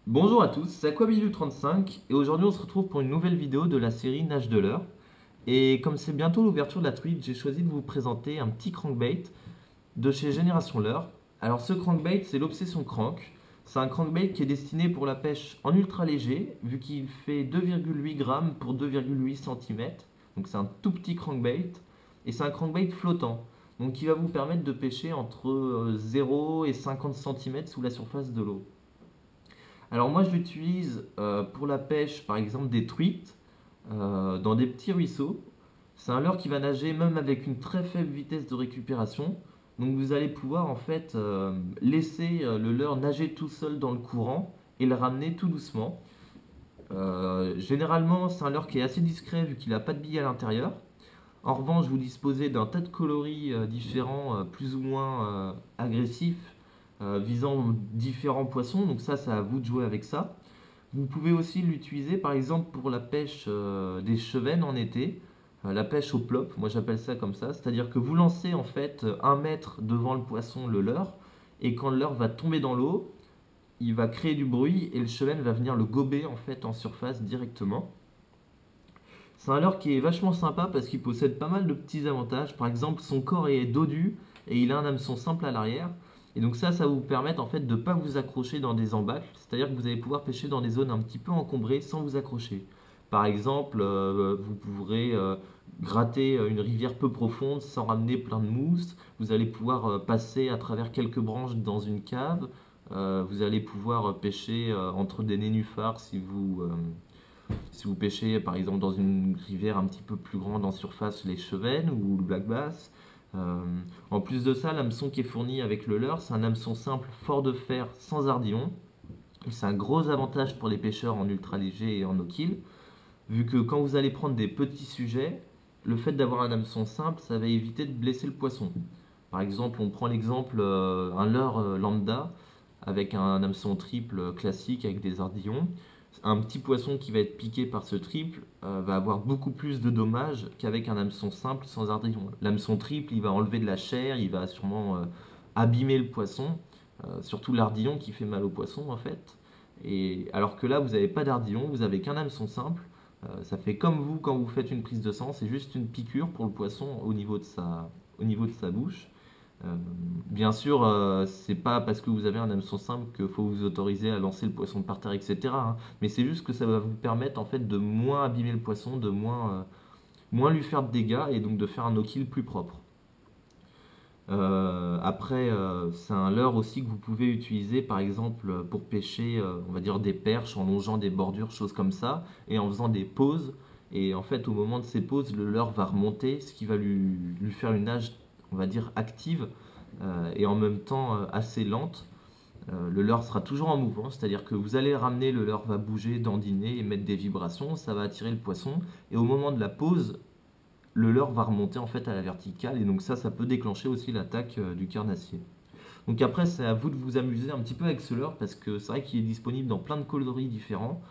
Bonjour à tous, c'est Aquabilu35 et aujourd'hui on se retrouve pour une nouvelle vidéo de la série Nage de leurre. Et comme c'est bientôt l'ouverture de la truite, j'ai choisi de vous présenter un petit crankbait de chez Génération Leurre. Alors ce crankbait, c'est l'Obsession Crank. C'est un crankbait qui est destiné pour la pêche en ultra léger, vu qu'il fait 2,8 grammes pour 2,8 cm. Donc c'est un tout petit crankbait et c'est un crankbait flottant. Donc qui va vous permettre de pêcher entre 0 et 50 cm sous la surface de l'eau. Alors moi je l'utilise pour la pêche par exemple des truites dans des petits ruisseaux. C'est un leurre qui va nager même avec une très faible vitesse de récupération. Donc vous allez pouvoir en fait laisser le leurre nager tout seul dans le courant et le ramener tout doucement. Généralement c'est un leurre qui est assez discret vu qu'il n'a pas de billes à l'intérieur. En revanche, vous disposez d'un tas de coloris différents, plus ou moins agressifs, visant différents poissons. Donc ça, c'est à vous de jouer avec ça. Vous pouvez aussi l'utiliser par exemple pour la pêche des chevennes en été, la pêche au plop, moi j'appelle ça comme ça. C'est-à-dire que vous lancez en fait 1 mètre devant le poisson le leurre, et quand le leurre va tomber dans l'eau, il va créer du bruit et le chevenne va venir le gober en fait en surface directement. C'est un leurre qui est vachement sympa parce qu'il possède pas mal de petits avantages. Par exemple, son corps est dodu et il a un hameçon simple à l'arrière. Et donc ça va vous permettre en fait de ne pas vous accrocher dans des embâcles. C'est-à-dire que vous allez pouvoir pêcher dans des zones un petit peu encombrées sans vous accrocher. Par exemple, vous pourrez gratter une rivière peu profonde sans ramener plein de mousse. Vous allez pouvoir passer à travers quelques branches dans une cave. Vous allez pouvoir pêcher entre des nénuphars si vous pêchez par exemple dans une rivière un petit peu plus grande en surface, les chevennes ou le black bass. Euh, En plus de ça, l'hameçon qui est fourni avec le leurre, c'est un hameçon simple, fort de fer, sans ardillon. C'est un gros avantage pour les pêcheurs en ultra léger et en no-kill, vu que quand vous allez prendre des petits sujets, le fait d'avoir un hameçon simple, ça va éviter de blesser le poisson. Par exemple, on prend l'exemple un leurre lambda avec un hameçon triple classique avec des ardillons. Un petit poisson qui va être piqué par ce triple va avoir beaucoup plus de dommages qu'avec un hameçon simple sans ardillon. L'hameçon triple, il va enlever de la chair, il va sûrement abîmer le poisson, surtout l'ardillon qui fait mal au poisson en fait. Et alors que là, vous n'avez pas d'ardillon, vous avez qu'un hameçon simple. Ça fait comme vous quand vous faites une prise de sang, c'est juste une piqûre pour le poisson au niveau de sa bouche. Bien sûr, c'est pas parce que vous avez un hameçon simple qu'il faut vous autoriser à lancer le poisson par terre, etc., hein. Mais c'est juste que ça va vous permettre en fait de moins abîmer le poisson, de moins lui faire de dégâts et donc de faire un no-kill plus propre. Après, c'est un leurre aussi que vous pouvez utiliser par exemple pour pêcher, on va dire des perches en longeant des bordures, choses comme ça, et en faisant des pauses. Et en fait, au moment de ces pauses, le leurre va remonter, ce qui va lui faire une nage, on va dire, active et en même temps assez lente. Le leurre sera toujours en mouvement, c'est-à-dire que vous allez ramener, le leurre va bouger, dandiner et mettre des vibrations, ça va attirer le poisson. Et au moment de la pause, le leurre va remonter en fait à la verticale et donc ça peut déclencher aussi l'attaque du carnassier. Donc après c'est à vous de vous amuser un petit peu avec ce leurre parce que c'est vrai qu'il est disponible dans plein de coloris différents.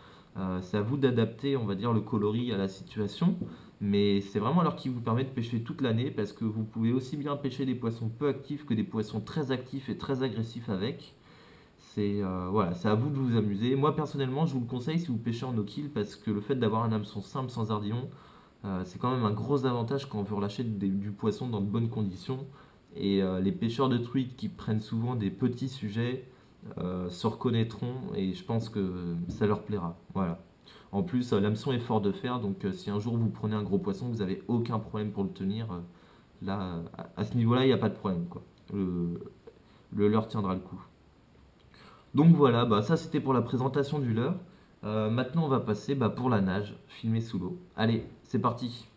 C'est à vous d'adapter on va dire le coloris à la situation, mais c'est vraiment un leurre qui vous permet de pêcher toute l'année parce que vous pouvez aussi bien pêcher des poissons peu actifs que des poissons très actifs et très agressifs avec. Voilà, c'est à vous de vous amuser. Moi personnellement je vous le conseille si vous pêchez en no-kill parce que le fait d'avoir un hameçon simple sans ardillon, c'est quand même un gros avantage quand on veut relâcher du poisson dans de bonnes conditions. Et les pêcheurs de truites qui prennent souvent des petits sujets se reconnaîtront et je pense que ça leur plaira. Voilà. En plus, l'hameçon est fort de fer, donc si un jour vous prenez un gros poisson, vous n'avez aucun problème pour le tenir. Là, à ce niveau-là, il n'y a pas de problème, quoi. Le leurre tiendra le coup. Donc voilà, bah, ça c'était pour la présentation du leurre. Maintenant, on va passer pour la nage, filmée sous l'eau. Allez, c'est parti!